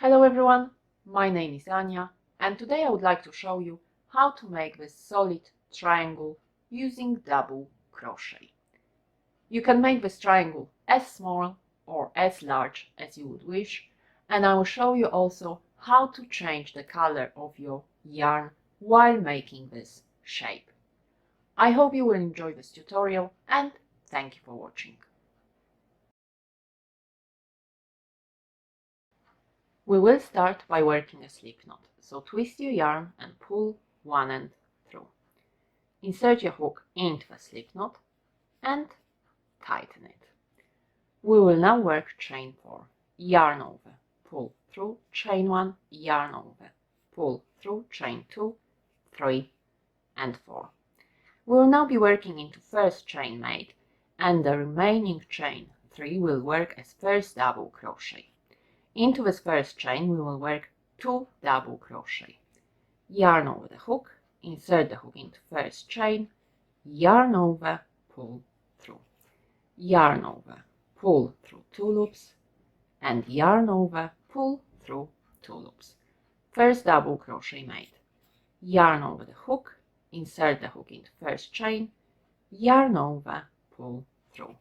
Hello everyone, my name is Anya and today I would like to show you how to make this solid triangle using double crochet. You can make this triangle as small or as large as you would wish, and I will show you also how to change the color of your yarn while making this shape. I hope you will enjoy this tutorial and thank you for watching. We will start by working a slip knot, so twist your yarn and pull one end through. Insert your hook into the slip knot and tighten it. We will now work chain 4, yarn over, pull through, chain 1, yarn over, pull through, chain 2, 3 and 4. We will now be working into first chain made, and the remaining chain 3 will work as first double crochet. Into this first chain we will work 2 double crochet. Yarn over the hook, insert the hook into first chain, yarn over, pull through. Yarn over, pull through 2 loops, and yarn over, pull through 2 loops. First double crochet made. Yarn over the hook, insert the hook into first chain, yarn over, pull through.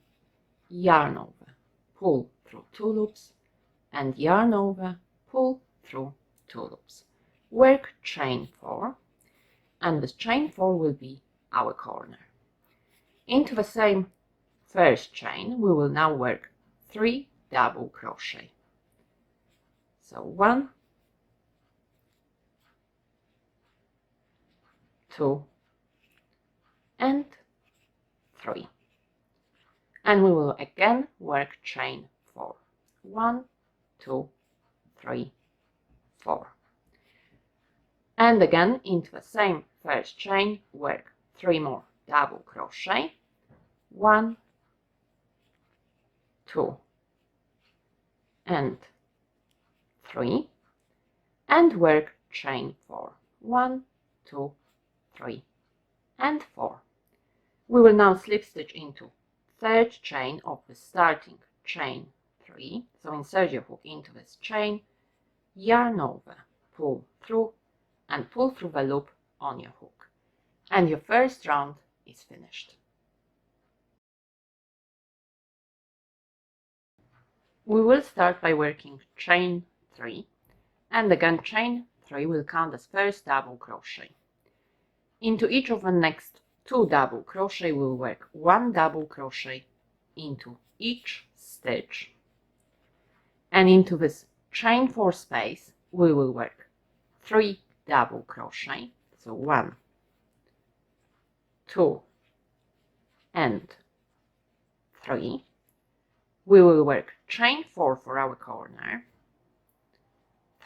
Yarn over, pull through 2 loops, and yarn over, pull through 2 loops. Work chain 4, and this chain 4 will be our corner. Into the same first chain we will now work 3 double crochet. So 1, 2 and 3, and we will again work chain 4. 1, 2, 3, 4, and again into the same first chain work 3 more double crochet. 1, 2 and 3, and work chain 4. 1, 2, 3 and 4. We will now slip stitch into third chain of the starting chain 3. So insert your hook into this chain, yarn over, pull through, and pull through the loop on your hook, and your first round is finished. We will start by working chain 3, and again chain 3 will count as first double crochet. Into each of the next 2 double crochet we will work 1 double crochet into each stitch, and into this chain 4 space we will work 3 double crochet. So 1, 2 and 3. We will work chain 4 for our corner,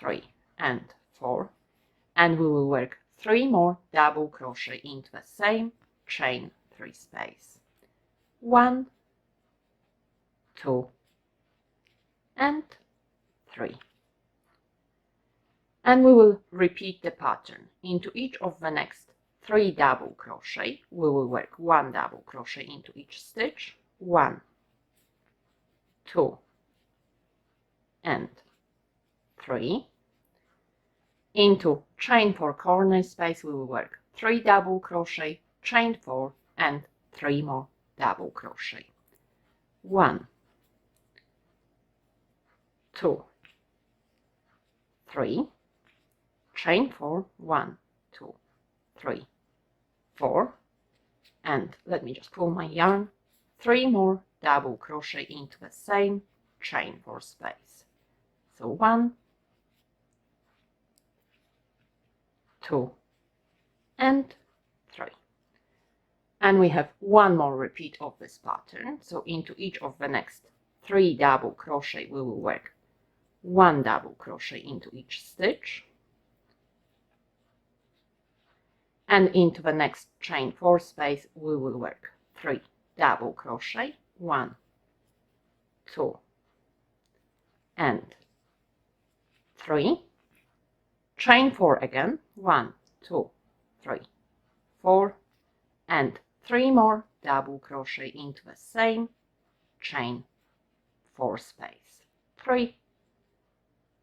3 and 4, and we will work 3 more double crochet into the same chain 3 space. 1, 2 and 3. And we will repeat the pattern. Into each of the next 3 double crochet we will work 1 double crochet into each stitch. 1, 2 and 3. Into chain 4 corner space we will work 3 double crochet, chain 4 and 3 more double crochet. 1, 2, 3, chain 4, 1, 2, 3, 4, and let me just pull my yarn, 3 more double crochet into the same chain 4 space. So 1, 2 and 3, and we have 1 more repeat of this pattern. So into each of the next 3 double crochet we will work 1 double crochet into each stitch, and into the next chain 4 space we will work 3 double crochet. 1, 2 and 3, chain 4 again, 1, 2, 3, 4, and 3 more double crochet into the same chain 4 space. 3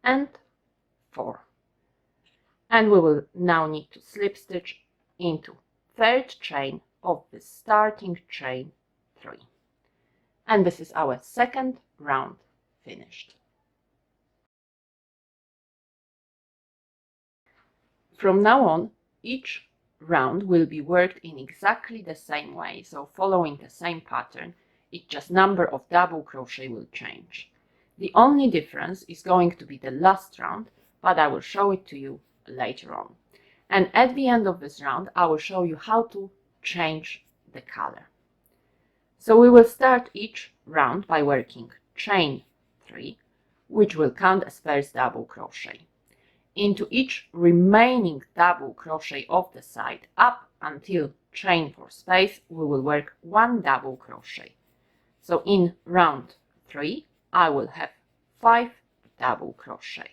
and 4. And we will now need to slip stitch into third chain of the starting chain 3. And this is our second round finished. From now on, each round will be worked in exactly the same way, so following the same pattern. It's just number of double crochet will change. The only difference is going to be the last round, but I will show it to you later on. And at the end of this round, I will show you how to change the color. So we will start each round by working chain 3, which will count as first double crochet. Into each remaining double crochet of the side up until chain 4 space, we will work 1 double crochet. So in round 3, I will have 5 double crochet.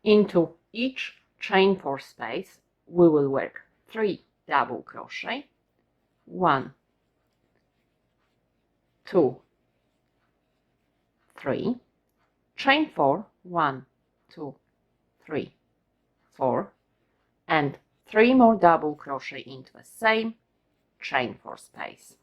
Into each chain 4 space, we will work 3 double crochet, 1, 2, 3, chain 4, 1, 2, 3, 4, and 3 more double crochet into the same chain 4 space.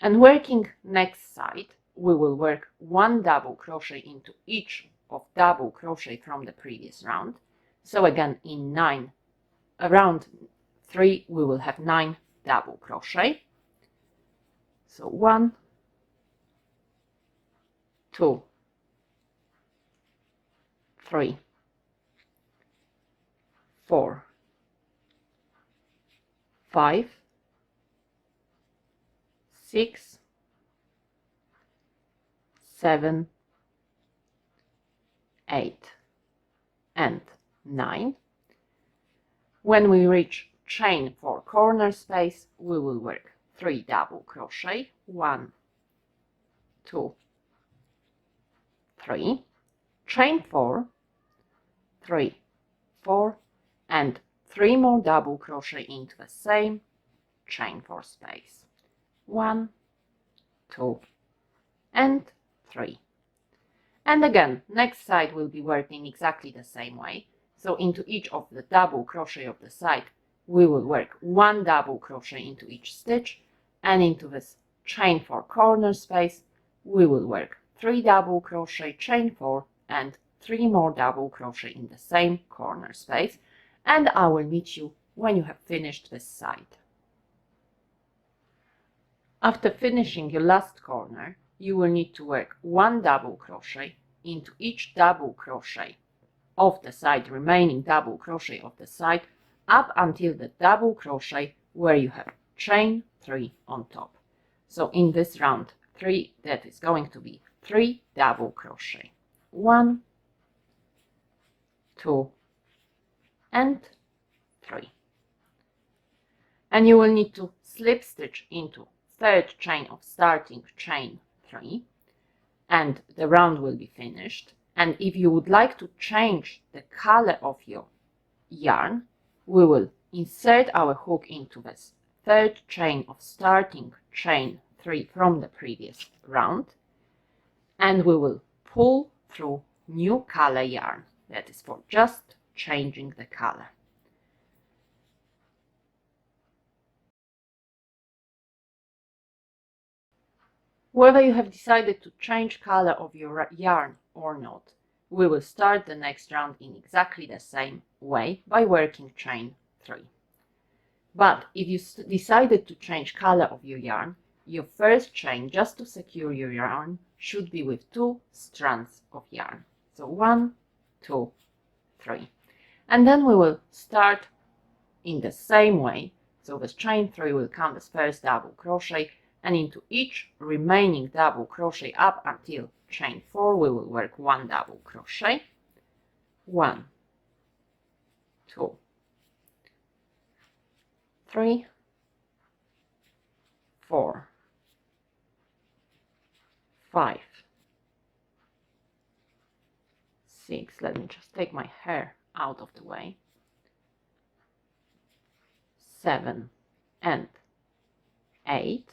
And working next side, we will work 1 double crochet into each of double crochet from the previous round. So again, in round 3, we will have 9 double crochet. So 1, 2, 3, 4, 5, 6, 7, 8, and 9. When we reach chain 4 corner space, we will work 3 double crochet, 1, 2, 3, chain 4, 3, 4, and 3 more double crochet into the same chain 4 space, 1, 2, and 3. And again, next side will be working exactly the same way. So into each of the double crochet of the side, we will work 1 double crochet into each stitch, and into this chain 4 corner space, we will work 3 double crochet, chain 4, and 3 more double crochet in the same corner space. And I will meet you when you have finished this side. After finishing your last corner, you will need to work 1 double crochet into each double crochet of the side, remaining double crochet of the side, up until the double crochet where you have chain 3 on top. So in this round 3, that is going to be 3 double crochet, 1, 2, and 3. And you will need to slip stitch into third chain of starting chain 3, and the round will be finished. And if you would like to change the color of your yarn, we will insert our hook into this third chain of starting chain 3 from the previous round, and we will pull through new color yarn. That is for just changing the color. Whether you have decided to change color of your yarn or not, we will start the next round in exactly the same way by working chain 3. But if you decided to change color of your yarn, your first chain, just to secure your yarn, should be with 2 strands of yarn. So 1, 2, 3. And then we will start in the same way. So this chain 3 will count as first double crochet, and into each remaining double crochet up until chain 4, we will work 1 double crochet, 1, 2, 3, 4, 5, 6. Let me just take my hair out of the way. 7 and 8,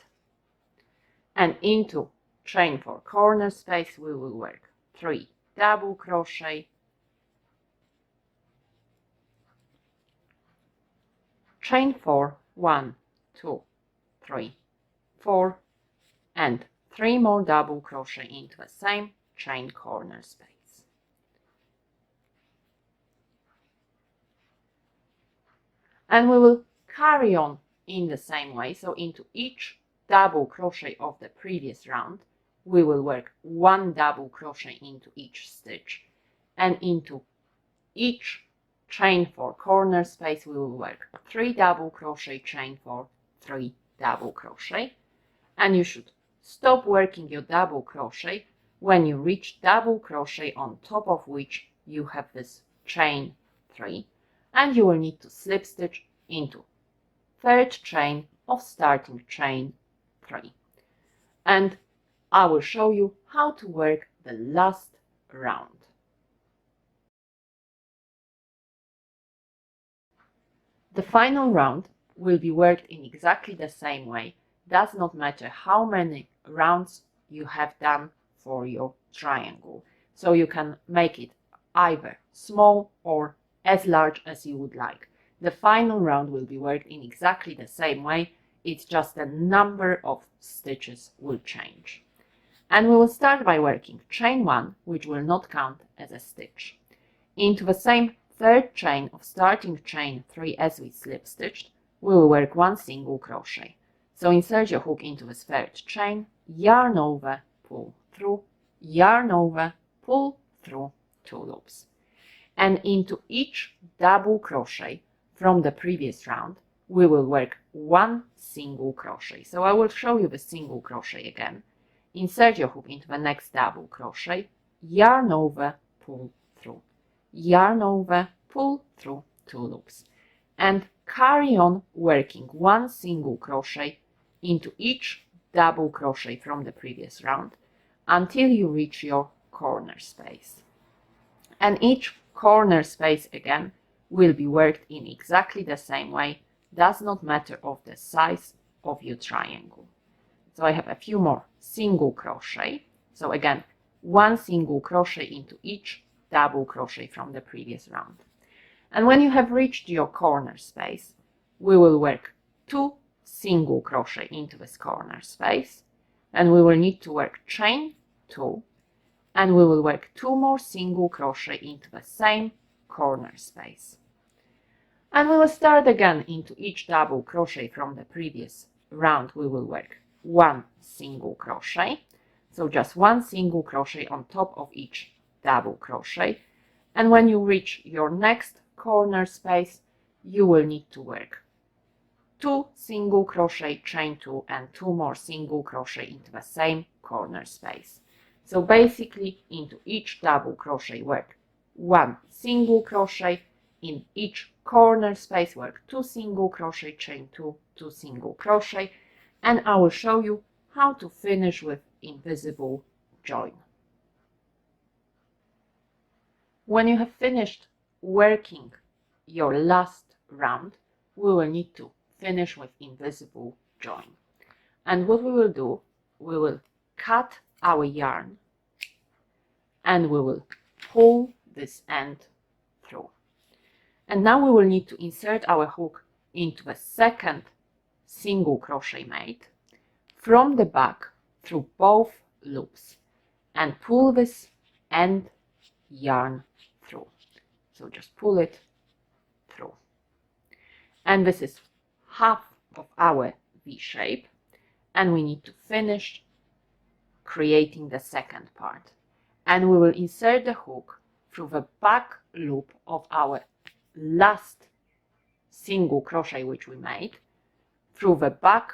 and into chain 4 corner space we will work 3 double crochet, chain 4, 1, 2, 3, 4, and 3 more double crochet into the same chain corner space. And we will carry on in the same way. So into each double crochet of the previous round we will work 1 double crochet into each stitch, and into each chain 4 corner space we will work 3 double crochet, chain 4, 3 double crochet, and you should stop working your double crochet when you reach double crochet on top of which you have this chain 3, and you will need to slip stitch into third chain of starting chain 3. And I will show you how to work the last round. The final round will be worked in exactly the same way. Does not matter how many rounds you have done for your triangle. So you can make it either small or as large as you would like. The final round will be worked in exactly the same way. It's just the number of stitches will change. And we will start by working chain 1, which will not count as a stitch. Into the same third chain of starting chain 3 as we slip stitched, we will work 1 single crochet. So insert your hook into the third chain, yarn over, pull through, yarn over, pull through 2 loops. And into each double crochet from the previous round we will work 1 single crochet. So I will show you the single crochet again. Insert your hook into the next double crochet, yarn over, pull through, yarn over, pull through 2 loops, and carry on working 1 single crochet into each double crochet from the previous round until you reach your corner space. And each corner space again will be worked in exactly the same way. Does not matter of the size of your triangle. So I have a few more single crochet. So again, 1 single crochet into each double crochet from the previous round. And when you have reached your corner space, we will work 2 single crochet into this corner space, and we will need to work chain 2, and we will work 2 more single crochet into the same corner space. And we will start again into each double crochet from the previous round. We will work 1 single crochet, so just 1 single crochet on top of each double crochet, and when you reach your next corner space you will need to work 2 single crochet, chain 2, and 2 more single crochet into the same corner space. So basically into each double crochet work 1 single crochet, in each corner space work 2 single crochet, chain 2, 2 single crochet, and I will show you how to finish with invisible join. When you have finished working your last round, we will need to finish with invisible join. And what we will do, we will cut our yarn and we will pull this end through. And now we will need to insert our hook into the second single crochet made from the back through both loops and pull this end yarn through. So just pull it through. And this is half of our V shape, and we need to finish creating the second part. And we will insert the hook through the back loop of our last single crochet which we made, through the back,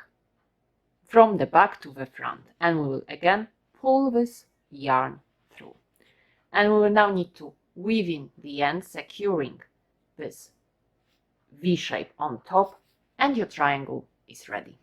from the back to the front, and we will again pull this yarn through. And we will now need to weave in the end, securing this V shape on top, and your triangle is ready.